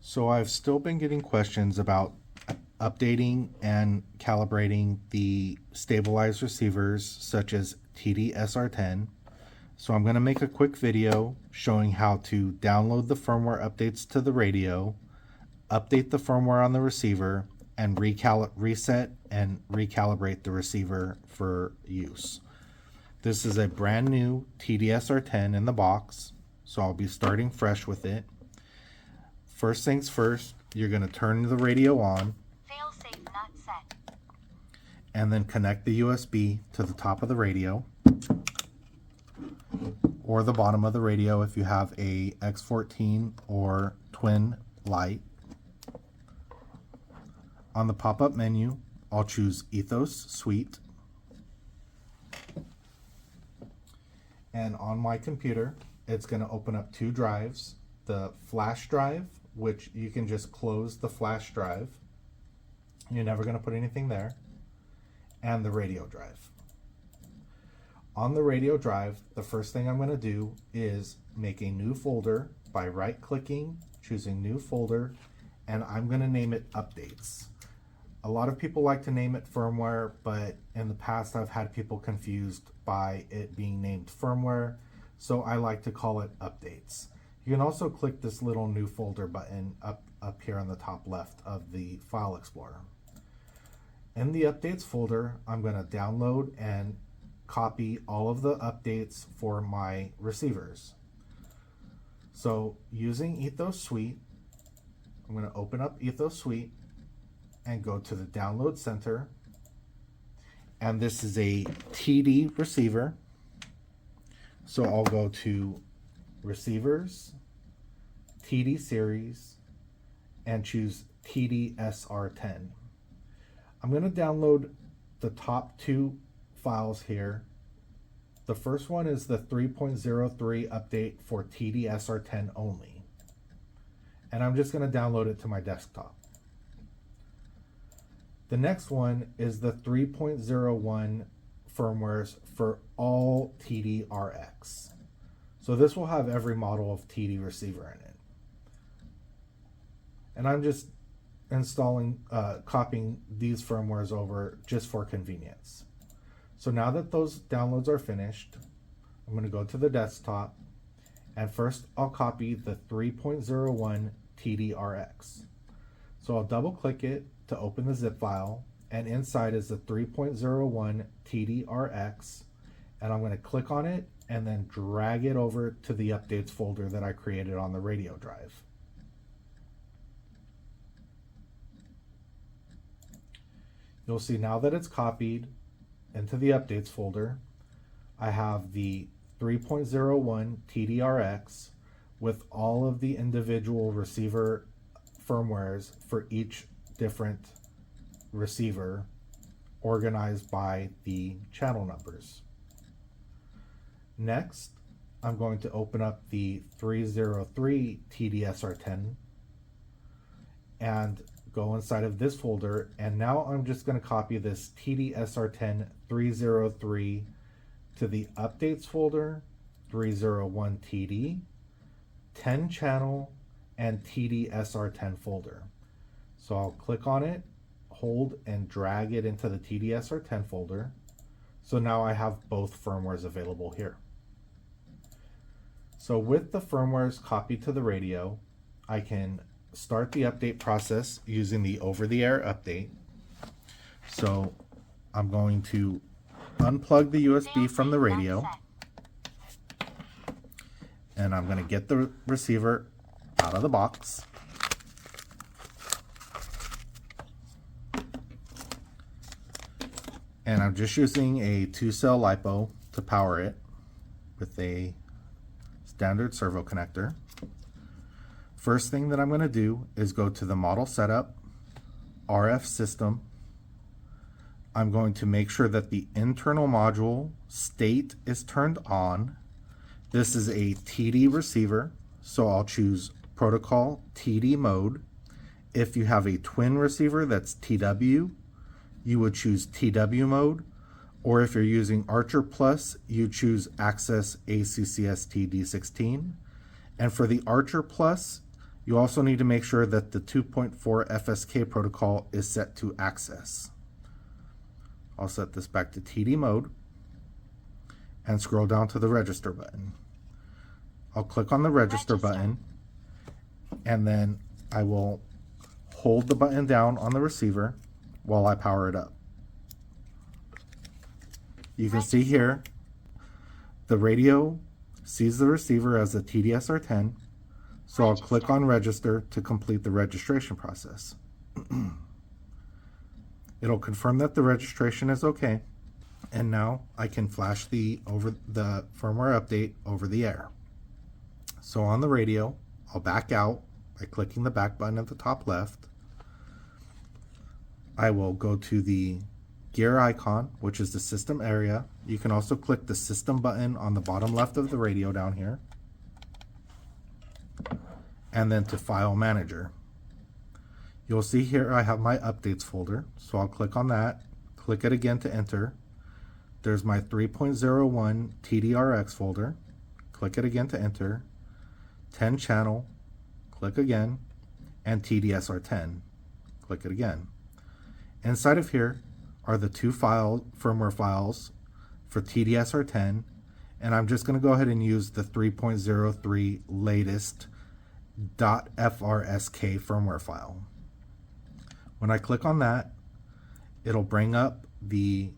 So I've still been getting questions about updating and calibrating the stabilized receivers such as TD-SR10. So I'm going to make a quick video showing how to download the firmware updates to the radio, update the firmware on the receiver, and reset and recalibrate the receiver for use. This is a brand new TD-SR10 in the box, so I'll be starting fresh with it. First things first, you're going to turn the radio on. Failsafe not set. And then connect the USB to the top of the radio or the bottom of the radio if you have a X14 or twin light. On the pop-up menu, I'll choose Ethos Suite. And on my computer, it's going to open up two drives, the flash drive, which you can just close the flash drive. You're never going to put anything there. And the radio drive. On the radio drive, the first thing I'm going to do is make a new folder by right-clicking, choosing New Folder, and I'm going to name it Updates. A lot of people like to name it Firmware, but in the past I've had people confused by it being named Firmware, so I like to call it Updates. You can also click this little New Folder button up here on the top left of the File Explorer. In the Updates folder, I'm going to download and copy all of the updates for my receivers. So using Ethos Suite, I'm going to open up Ethos Suite and go to the Download Center. And this is a TD receiver. So I'll go to Receivers, TD Series, and choose TD-SR10. I'm going to download the top two files here. The first one is the 3.03 update for TD-SR10 only. And I'm just going to download it to my desktop. The next one is the 3.01 firmwares for all TD-RX. So this will have every model of TD receiver in it. And I'm just installing, copying these firmwares over just for convenience. So now that those downloads are finished, I'm going to go to the desktop, and first I'll copy the 3.01 TD-RX. So I'll double click it to open the zip file, and inside is the 3.01 TD-RX, and I'm going to click on it and then drag it over to the updates folder that I created on the radio drive. You'll see now that it's copied into the updates folder, I have the 3.01 TD-RX with all of the individual receiver firmwares for each different receiver organized by the channel numbers. Next, I'm going to open up the 303 TD-SR10 and go inside of this folder, and now I'm just going to copy this TD-SR10 303 to the updates folder, 301 TD, 10 channel, and TD-SR10 folder. So I'll click on it, hold, and drag it into the TD-SR10 folder. So now I have both firmwares available here. So with the firmwares copied to the radio, I can start the update process using the over-the-air update. So I'm going to unplug the USB from the radio, and I'm going to get the receiver out of the box. And I'm just using a 2-cell LiPo to power it with a standard servo connector. First thing that I'm going to do is go to the model setup, RF system. I'm going to make sure that the internal module state is turned on. This is a TD receiver, so I'll choose protocol TD mode. If you have a twin receiver that's TW, you would choose TW mode, or if you're using Archer Plus, you choose Access ACCST D16. And for the Archer Plus, You also need to make sure that the 2.4 FSK protocol is set to access. I'll set this back to TD mode and scroll down to the register button. I'll click on the register button, and then I will hold the button down on the receiver while I power it up. You can see here the radio sees the receiver as a TDSR10, so I'll click on register to complete the registration process. It'll confirm that the registration is okay, and now I can flash the firmware update over the air. So on the radio, I'll back out by clicking the back button at the top left. I will go to the gear icon, which is the system area. You can also click the system button on the bottom left of the radio down here. And then to file manager. You'll see here I have my updates folder, so I'll click on that, click it again to enter. There's my 3.01 TDRX folder, click it again to enter, 10 channel, click again, and TDSR10, click it again. Inside of here are the two firmware files for TDSR10, and I'm just going to go ahead and use the 3.03 latest .FrSky firmware file. When I click on that, it'll bring up the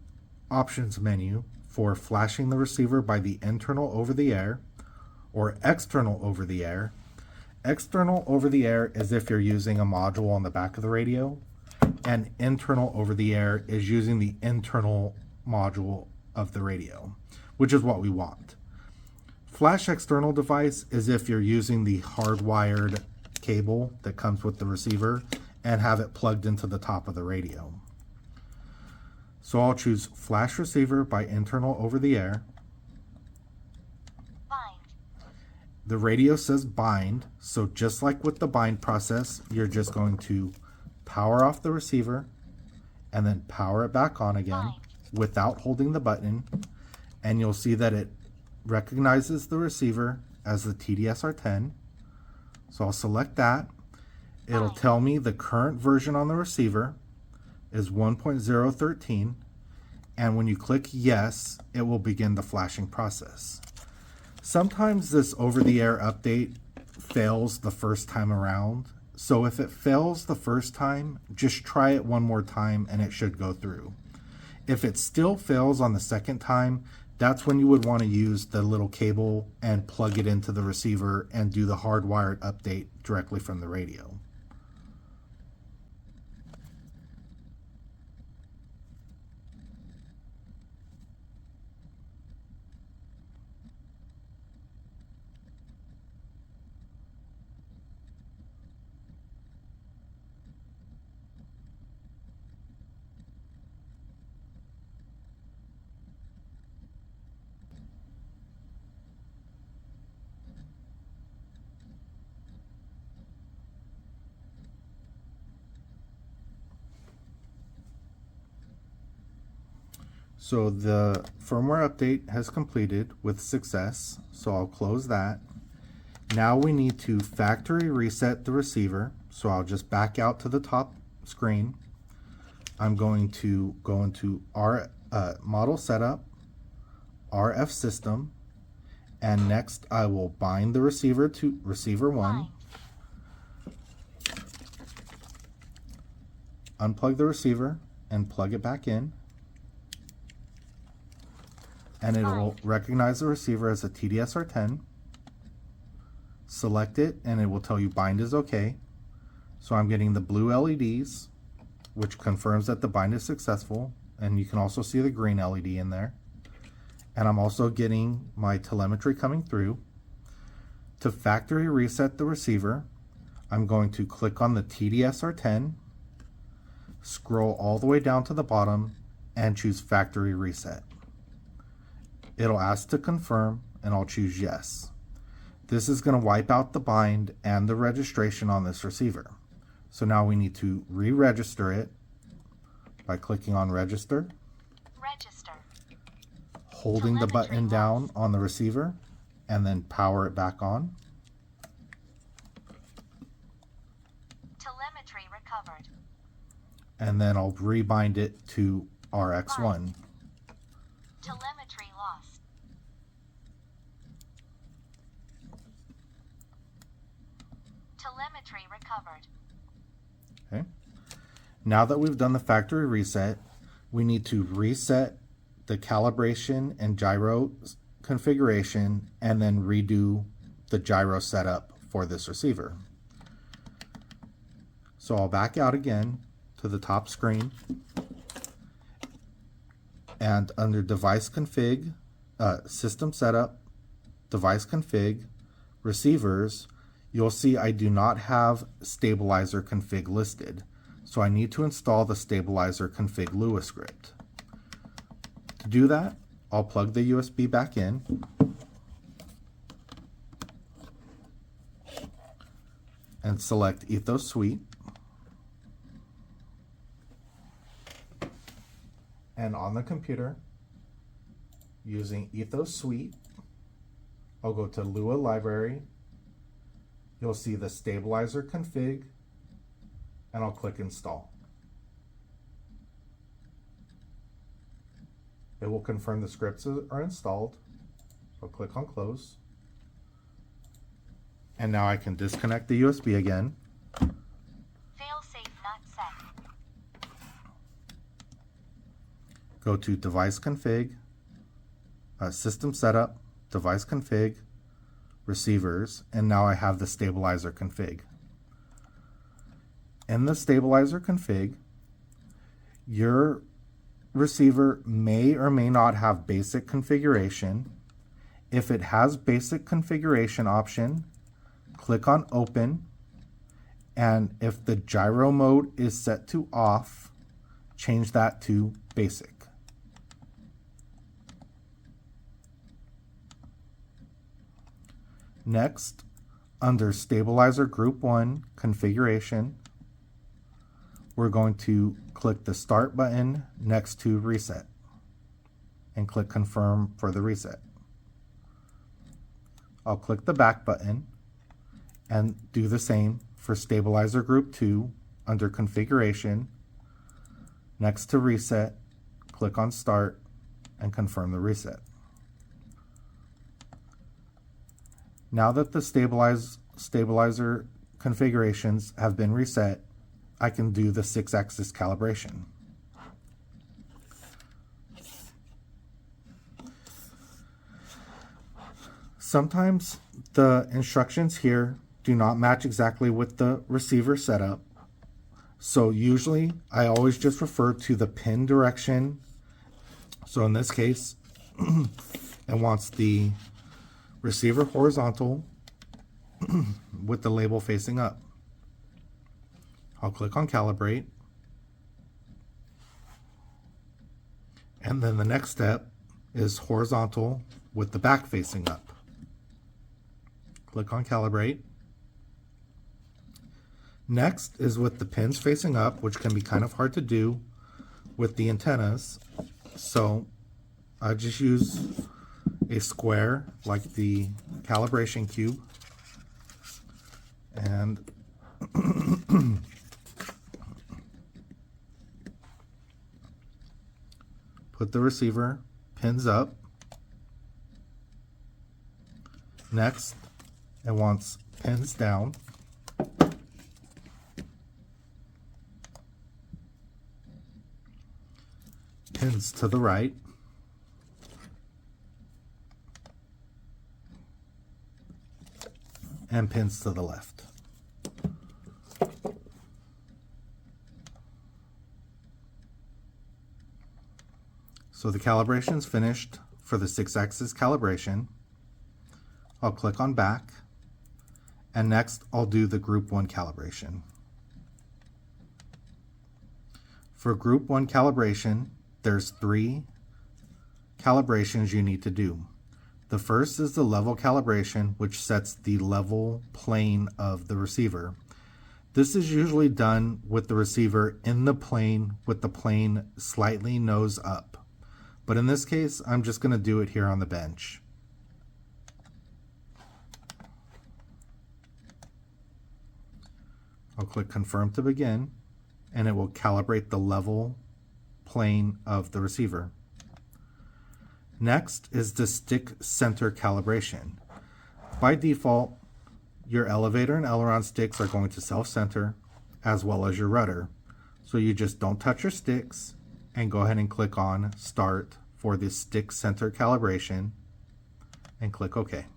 options menu for flashing the receiver by the internal over-the-air or external over-the-air. External over-the-air is if you're using a module on the back of the radio, and internal over-the-air is using the internal module of the radio, which is what we want. Flash external device is if you're using the hardwired cable that comes with the receiver and have it plugged into the top of the radio. So I'll choose flash receiver by internal over the air. Bind. The radio says bind, so just like with the bind process, you're just going to power off the receiver and then power it back on again without holding the button, and you'll see that it recognizes the receiver as the TDSR10. So I'll select that. It'll tell me the current version on the receiver is 1.013, and when you click yes, it will begin the flashing process. Sometimes this over-the-air update fails the first time around, so if it fails the first time, just try it one more time and it should go through. If it still fails on the second time, that's when you would want to use the little cable and plug it into the receiver and do the hardwired update directly from the radio. So the firmware update has completed with success, so I'll close that. Now we need to factory reset the receiver, so I'll just back out to the top screen. I'm going to go into our model setup, RF system, and next I will bind the receiver to receiver 1. Unplug the receiver and plug it back in. And it will recognize the receiver as a TDSR10. Select it and it will tell you bind is okay. So I'm getting the blue LEDs, which confirms that the bind is successful, and you can also see the green LED in there. And I'm also getting my telemetry coming through. To factory reset the receiver, I'm going to click on the TDSR10, scroll all the way down to the bottom, and choose factory reset. It'll ask to confirm, and I'll choose yes. This is going to wipe out the bind and the registration on this receiver. So now we need to re-register it by clicking on register, holding the button down on the receiver, and then power it back on. Telemetry recovered. And then I'll rebind it to RX1. Telemetry lost. Telemetry recovered. Okay. Now that we've done the factory reset, we need to reset the calibration and gyro configuration and then redo the gyro setup for this receiver. So I'll back out again to the top screen, and under device config, system setup, device config, receivers, you'll see I do not have StabilizerConfig listed. So I need to install the StabilizerConfig Lua script. To do that, I'll plug the USB back in. And select Ethos Suite. And on the computer, using Ethos Suite, I'll go to Lua Library. You'll see the StabilizerConfig, and I'll click Install. It will confirm the scripts are installed. I'll click on Close. And now I can disconnect the USB again. Failsafe not set. Go to Device Config, System Setup, Device Config, Receivers, and now I have the StabilizerConfig. In the StabilizerConfig, your receiver may or may not have basic configuration. If it has basic configuration option, click on Open, and if the gyro mode is set to off, change that to basic. Next, under Stabilizer Group 1 Configuration, we're going to click the Start button next to Reset and click Confirm for the reset. I'll click the Back button and do the same for Stabilizer Group 2 under Configuration. Next to Reset, click on Start and confirm the reset. Now that the stabilizer configurations have been reset, I can do the 6-axis calibration. Sometimes the instructions here do not match exactly with the receiver setup. So usually I always just refer to the pin direction. So in this case, it wants the receiver horizontal with the label facing up. I'll click on Calibrate. And then the next step is horizontal with the back facing up. Click on Calibrate. Next is with the pins facing up, which can be kind of hard to do with the antennas. So I just use a square like the calibration cube and put the receiver pins up. Next, it wants pins down. Pins to the right. And pins to the left. So the calibration is finished for the 6-axis calibration. I'll click on Back, and next I'll do the Group 1 calibration. For Group 1 calibration, there's 3 calibrations you need to do. The first is the level calibration, which sets the level plane of the receiver. This is usually done with the receiver in the plane with the plane slightly nose up. But in this case, I'm just going to do it here on the bench. I'll click confirm to begin, and it will calibrate the level plane of the receiver. Next is the stick center calibration. By default, your elevator and aileron sticks are going to self-center, as well as your rudder. So you just don't touch your sticks and go ahead and click on Start for the stick center calibration and click OK.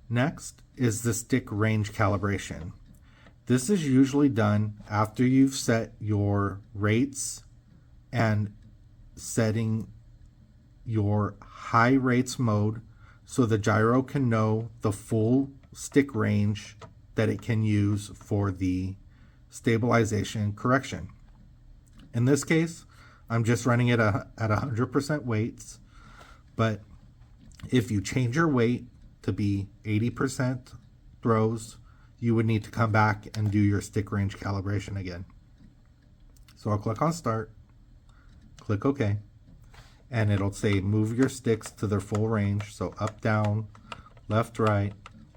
Next is the stick range calibration. This is usually done after you've set your rates and setting your high rates mode so the gyro can know the full stick range that it can use for the stabilization correction. In this case, I'm just running it at 100% weights, but if you change your weight to be 80% throws, you would need to come back and do your stick range calibration again. So I'll click on Start, click OK, and it'll say move your sticks to their full range, so up, down, left, right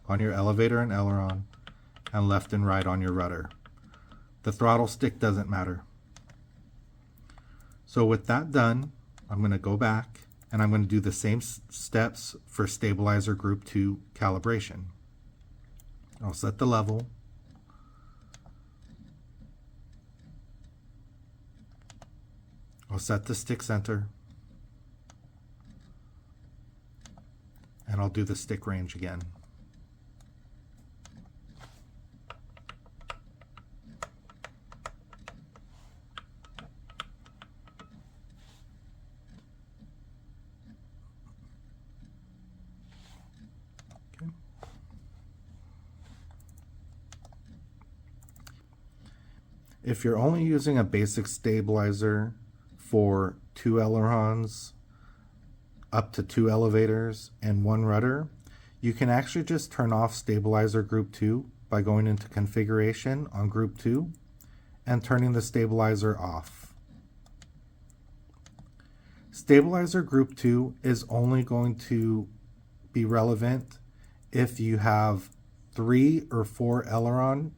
on your elevator and aileron, and left and right on your rudder. The throttle stick doesn't matter. So with that done, I'm going to go back and I'm going to do the same steps for stabilizer group 2 calibration. I'll set the level. I'll set the stick center. And I'll do the stick range again. If you're only using a basic stabilizer for 2 ailerons, up to 2 elevators, and 1 rudder, you can actually just turn off stabilizer group 2 by going into configuration on group 2 and turning the stabilizer off. Stabilizer group 2 is only going to be relevant if you have 3 or 4 aileron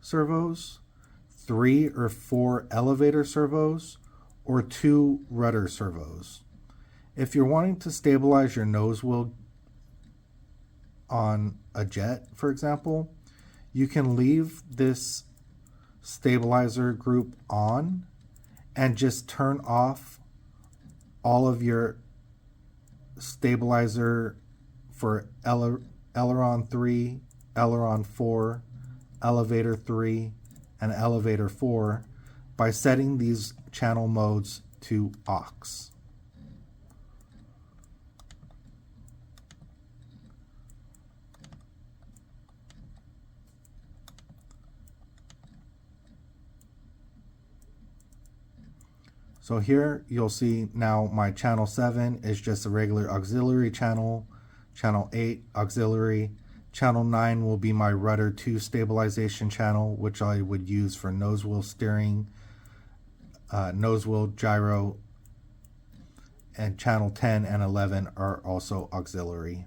servos, 3 or 4 elevator servos, or 2 rudder servos. If you're wanting to stabilize your nose wheel on a jet, for example, you can leave this stabilizer group on and just turn off all of your stabilizer for aileron 3, aileron 4, elevator 3, and elevator 4 by setting these channel modes to aux. So here you'll see now my channel 7 is just a regular auxiliary channel, channel 8 auxiliary, channel 9 will be my rudder 2 stabilization channel, which I would use for nose wheel steering, nose wheel gyro, and channel 10 and 11 are also auxiliary.